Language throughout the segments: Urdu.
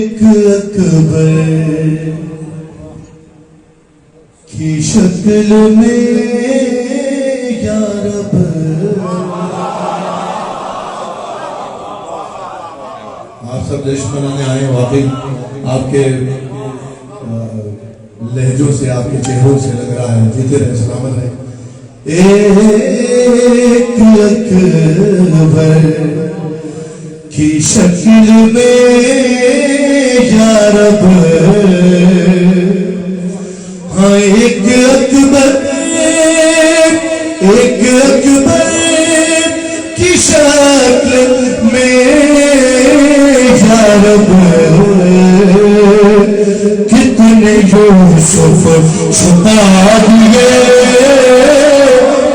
اکبر کی شکل میں یا رب آپ سب جشن منانے آئے واقعی آپ کے لہجوں سے آپ کے چہروں سے لگ رہا ہے جیتے رہے سلامت رہے ایک اکبر کی شکل میں یا رب ہاں ایک اکبر کی شکل میں یا رب کتنے یوسف چھپا دیے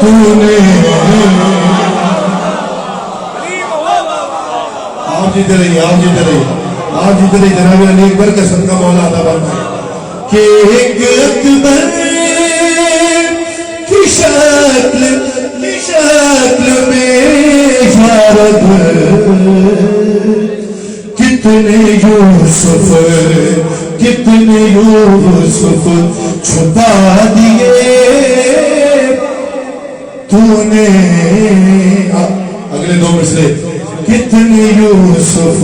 تو نے آپ جیتے رہیے جناب علی اکبر کا صدقہ مولا عطا فرمائے کہ ایک اکبر کی شکل میں یا رب کتنے یوسف چھپا دیے تو نے اگلے دو مصرے کتنے یوسف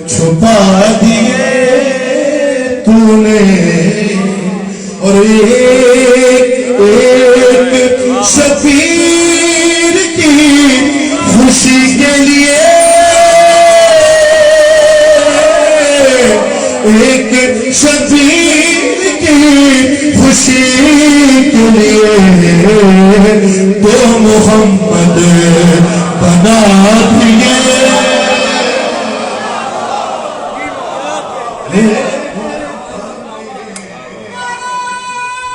چھپا دیے تو نے اور ایک شفیر کی خوشی کے لیے ایک شفیر کی خوشی کے لیے تو محمد بنا دیے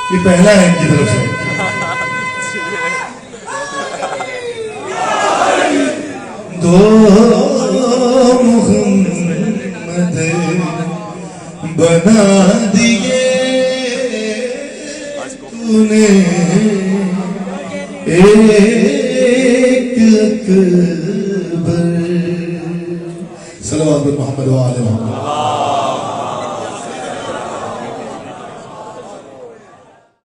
یہ پہلا ہے ان کی طرف سے دو محمد بنا دیے تو نے ایک اکبر صلوات محمد و آل محمد